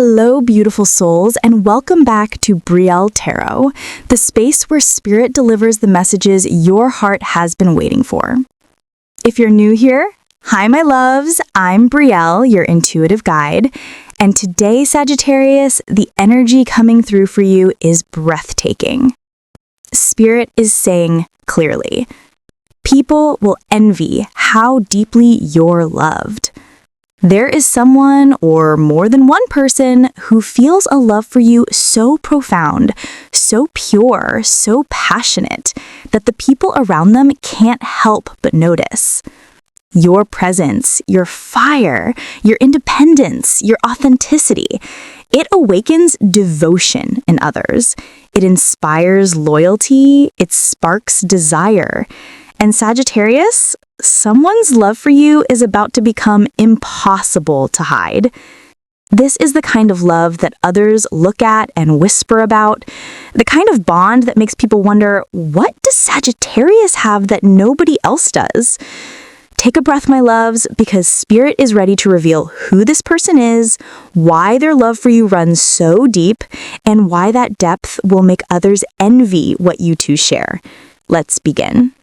Hello, beautiful souls, and welcome back to Brielle Tarot, the space where spirit delivers the messages your heart has been waiting for. If you're new here, hi, my loves. I'm Brielle, your intuitive guide, and today, Sagittarius, the energy coming through for you is breathtaking. Spirit is saying clearly, people will envy how deeply you're loved. There is someone, or more than one person, who feels a love for you so profound, so pure, so passionate, that the people around them can't help but notice. Your presence, your fire, your independence, your authenticity, it awakens devotion in others. It inspires loyalty, it sparks desire. And Sagittarius, someone's love for you is about to become impossible to hide. This is the kind of love that others look at and whisper about, the kind of bond that makes people wonder, what does Sagittarius have that nobody else does? Take a breath, my loves, because Spirit is ready to reveal who this person is, why their love for you runs so deep, and why that depth will make others envy what you two share. Let's begin.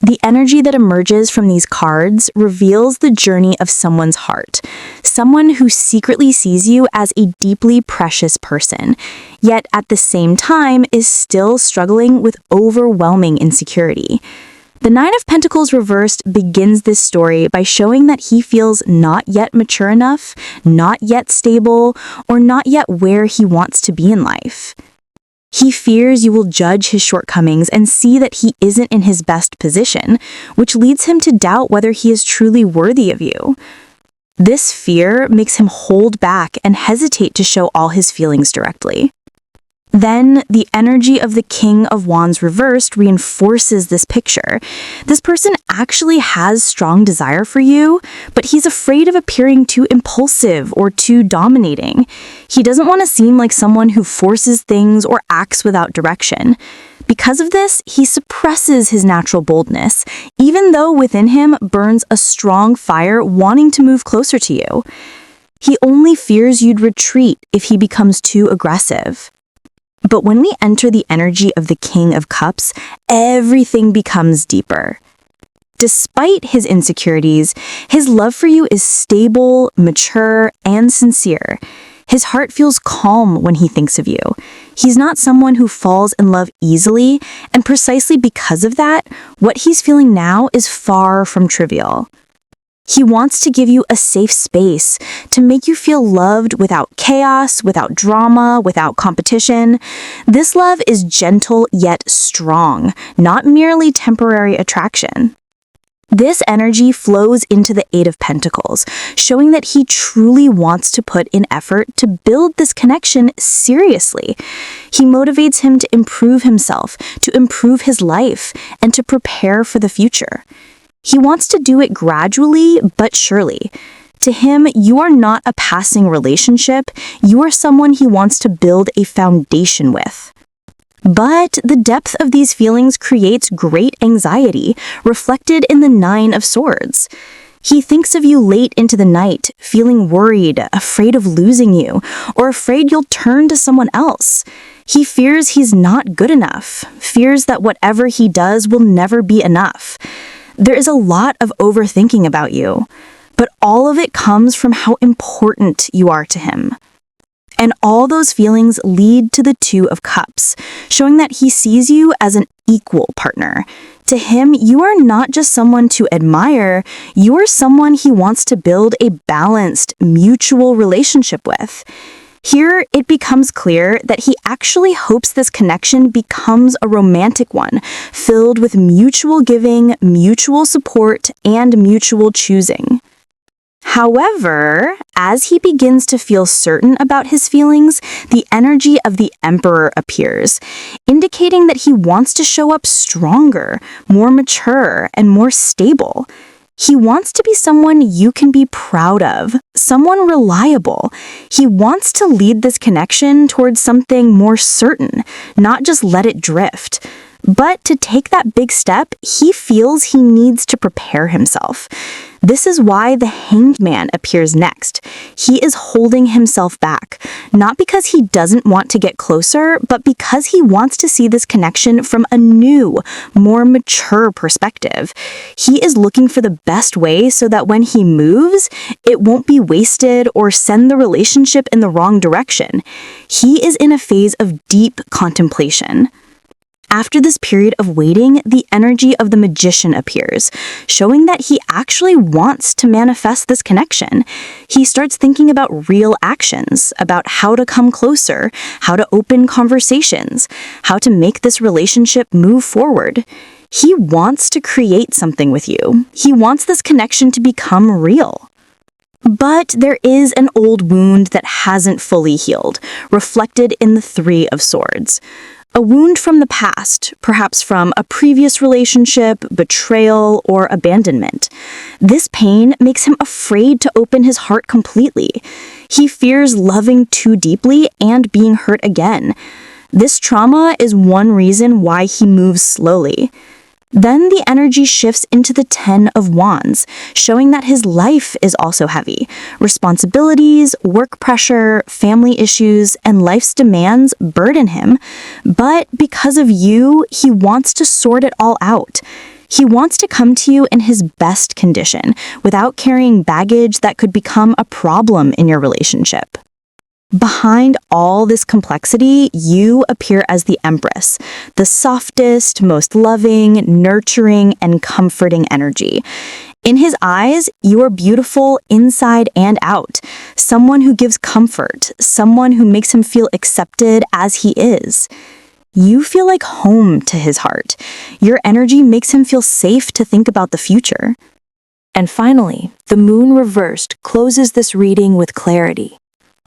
The energy that emerges from these cards reveals the journey of someone's heart, someone who secretly sees you as a deeply precious person, yet at the same time is still struggling with overwhelming insecurity. The Nine of Pentacles reversed begins this story by showing that he feels not yet mature enough, not yet stable, or not yet where he wants to be in life. He fears you will judge his shortcomings and see that he isn't in his best position, which leads him to doubt whether he is truly worthy of you. This fear makes him hold back and hesitate to show all his feelings directly. Then, the energy of the King of Wands reversed reinforces this picture. This person actually has strong desire for you, but he's afraid of appearing too impulsive or too dominating. He doesn't want to seem like someone who forces things or acts without direction. Because of this, he suppresses his natural boldness, even though within him burns a strong fire wanting to move closer to you. He only fears you'd retreat if he becomes too aggressive. But when we enter the energy of the King of Cups, everything becomes deeper. Despite his insecurities, his love for you is stable, mature, and sincere. His heart feels calm when he thinks of you. He's not someone who falls in love easily, and precisely because of that, what he's feeling now is far from trivial. He wants to give you a safe space, to make you feel loved without chaos, without drama, without competition. This love is gentle yet strong, not merely temporary attraction. This energy flows into the Eight of Pentacles, showing that he truly wants to put in effort to build this connection seriously. He motivates him to improve himself, to improve his life, and to prepare for the future. He wants to do it gradually, but surely. To him, you are not a passing relationship, you are someone he wants to build a foundation with. But the depth of these feelings creates great anxiety, reflected in the Nine of Swords. He thinks of you late into the night, feeling worried, afraid of losing you, or afraid you'll turn to someone else. He fears he's not good enough, fears that whatever he does will never be enough. There is a lot of overthinking about you, but all of it comes from how important you are to him. And all those feelings lead to the Two of Cups, showing that he sees you as an equal partner. To him, you are not just someone to admire, you are someone he wants to build a balanced, mutual relationship with. Here, it becomes clear that he actually hopes this connection becomes a romantic one, filled with mutual giving, mutual support, and mutual choosing. However, as he begins to feel certain about his feelings, the energy of the Emperor appears, indicating that he wants to show up stronger, more mature, and more stable. He wants to be someone you can be proud of, someone reliable. He wants to lead this connection towards something more certain, not just let it drift. But to take that big step, he feels he needs to prepare himself. This is why the Hanged Man appears next. He is holding himself back, not because he doesn't want to get closer, but because he wants to see this connection from a new, more mature perspective. He is looking for the best way so that when he moves, it won't be wasted or send the relationship in the wrong direction. He is in a phase of deep contemplation. After this period of waiting, the energy of the Magician appears, showing that he actually wants to manifest this connection. He starts thinking about real actions, about how to come closer, how to open conversations, how to make this relationship move forward. He wants to create something with you. He wants this connection to become real. But there is an old wound that hasn't fully healed, reflected in the Three of Swords. A wound from the past, perhaps from a previous relationship, betrayal, or abandonment. This pain makes him afraid to open his heart completely. He fears loving too deeply and being hurt again. This trauma is one reason why he moves slowly. Then the energy shifts into the Ten of Wands, showing that his life is also heavy. Responsibilities, work pressure, family issues, and life's demands burden him. But because of you, he wants to sort it all out. He wants to come to you in his best condition, without carrying baggage that could become a problem in your relationship. Behind all this complexity, you appear as the Empress, the softest, most loving, nurturing, and comforting energy. In his eyes, you are beautiful inside and out, someone who gives comfort, someone who makes him feel accepted as he is. You feel like home to his heart. Your energy makes him feel safe to think about the future. And finally, the Moon reversed closes this reading with clarity.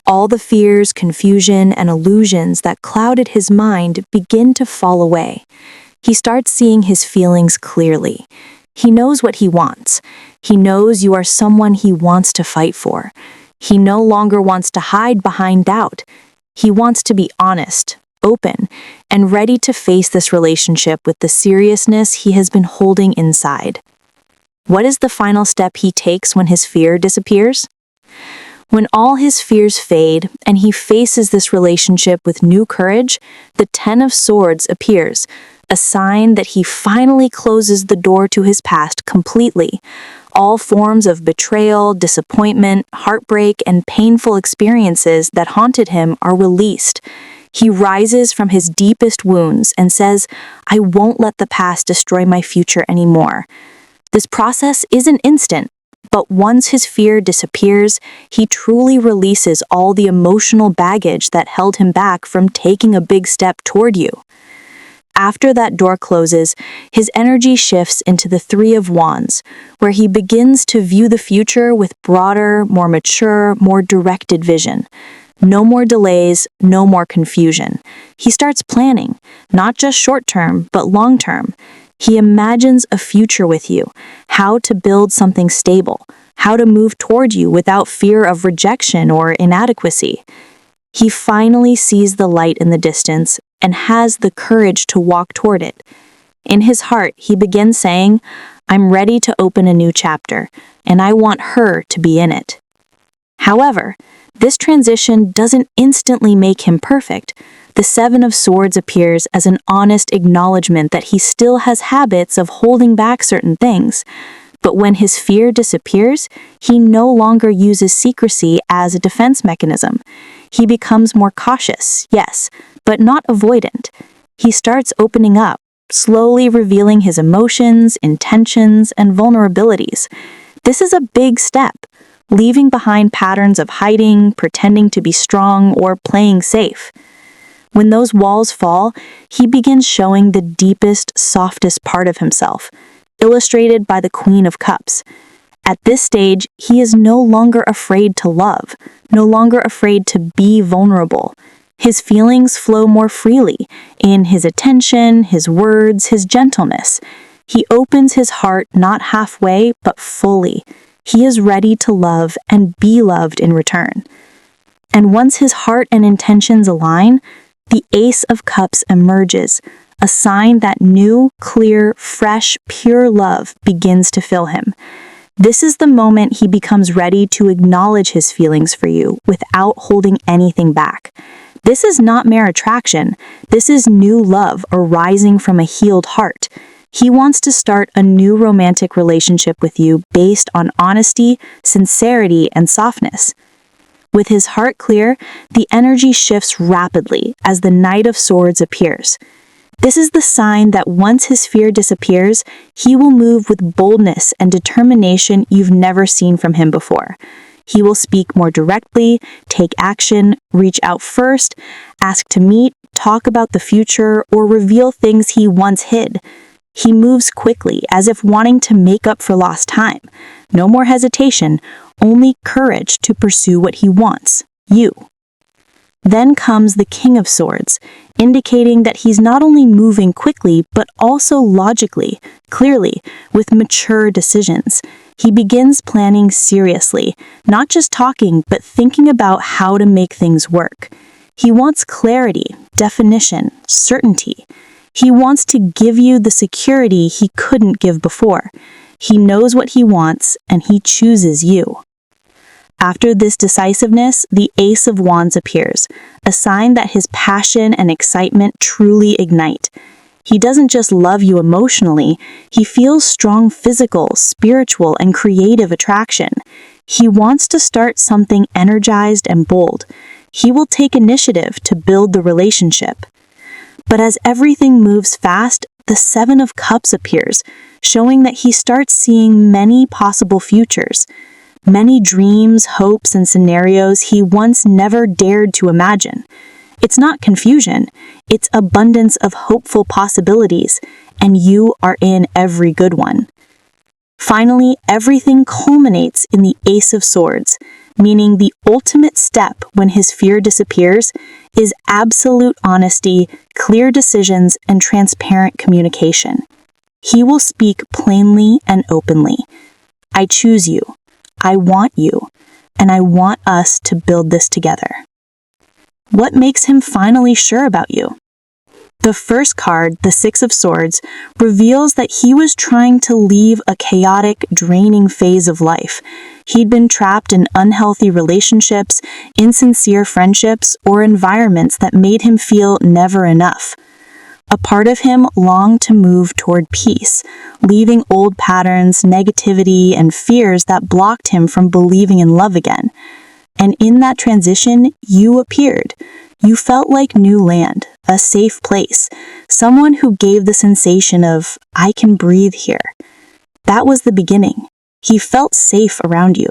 All the fears, confusion, and illusions that clouded his mind begin to fall away. He starts seeing his feelings clearly. He knows what he wants. He knows you are someone he wants to fight for. He no longer wants to hide behind doubt. He wants to be honest, open, and ready to face this relationship with the seriousness he has been holding inside. What is the final step he takes when his fear disappears? When all his fears fade and he faces this relationship with new courage, the Ten of Swords appears, a sign that he finally closes the door to his past completely. All forms of betrayal, disappointment, heartbreak, and painful experiences that haunted him are released. He rises from his deepest wounds and says, "I won't let the past destroy my future anymore." This process isn't instant. But once his fear disappears, he truly releases all the emotional baggage that held him back from taking a big step toward you. After that door closes, his energy shifts into the Three of Wands, where he begins to view the future with broader, more mature, more directed vision. No more delays, no more confusion. He starts planning, not just short-term, but long-term. He imagines a future with you, how to build something stable, how to move toward you without fear of rejection or inadequacy. He finally sees the light in the distance and has the courage to walk toward it. In his heart, he begins saying, "I'm ready to open a new chapter, and I want her to be in it." However, this transition doesn't instantly make him perfect. The Seven of Swords appears as an honest acknowledgement that he still has habits of holding back certain things. But when his fear disappears, he no longer uses secrecy as a defense mechanism. He becomes more cautious, yes, but not avoidant. He starts opening up, slowly revealing his emotions, intentions, and vulnerabilities. This is a big step, leaving behind patterns of hiding, pretending to be strong, or playing safe. When those walls fall, he begins showing the deepest, softest part of himself, illustrated by the Queen of Cups. At this stage, he is no longer afraid to love, no longer afraid to be vulnerable. His feelings flow more freely in his attention, his words, his gentleness. He opens his heart not halfway, but fully. He is ready to love and be loved in return. And once his heart and intentions align, the Ace of Cups emerges, a sign that new, clear, fresh, pure love begins to fill him. This is the moment he becomes ready to acknowledge his feelings for you without holding anything back. This is not mere attraction. This is new love arising from a healed heart. He wants to start a new romantic relationship with you based on honesty, sincerity, and softness. With his heart clear, the energy shifts rapidly as the Knight of Swords appears. This is the sign that once his fear disappears, he will move with boldness and determination you've never seen from him before. He will speak more directly, take action, reach out first, ask to meet, talk about the future, or reveal things he once hid. He moves quickly, as if wanting to make up for lost time. No more hesitation, only courage to pursue what he wants, you. Then comes the King of Swords, indicating that he's not only moving quickly, but also logically, clearly, with mature decisions. He begins planning seriously, not just talking, but thinking about how to make things work. He wants clarity, definition, certainty. He wants to give you the security he couldn't give before. He knows what he wants, and he chooses you. After this decisiveness, the Ace of Wands appears, a sign that his passion and excitement truly ignite. He doesn't just love you emotionally, he feels strong physical, spiritual, and creative attraction. He wants to start something energized and bold. He will take initiative to build the relationship. But as everything moves fast, the Seven of Cups appears, showing that he starts seeing many possible futures. Many dreams, hopes, and scenarios he once never dared to imagine. It's not confusion, it's abundance of hopeful possibilities, and you are in every good one. Finally, everything culminates in the Ace of Swords, meaning the ultimate step when his fear disappears is absolute honesty, clear decisions, and transparent communication. He will speak plainly and openly. I choose you. I want you, and I want us to build this together. What makes him finally sure about you? The first card, the Six of Swords, reveals that he was trying to leave a chaotic, draining phase of life. He'd been trapped in unhealthy relationships, insincere friendships, or environments that made him feel never enough. A part of him longed to move toward peace, leaving old patterns, negativity, and fears that blocked him from believing in love again. And in that transition, you appeared. You felt like new land, a safe place, someone who gave the sensation of, I can breathe here. That was the beginning. He felt safe around you.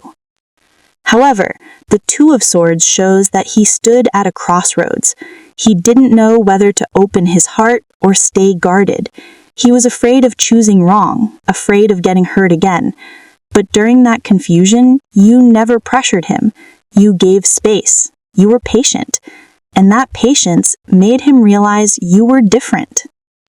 However, the Two of Swords shows that he stood at a crossroads. He didn't know whether to open his heart or stay guarded. He was afraid of choosing wrong, afraid of getting hurt again. But during that confusion, you never pressured him. You gave space. You were patient. And that patience made him realize you were different,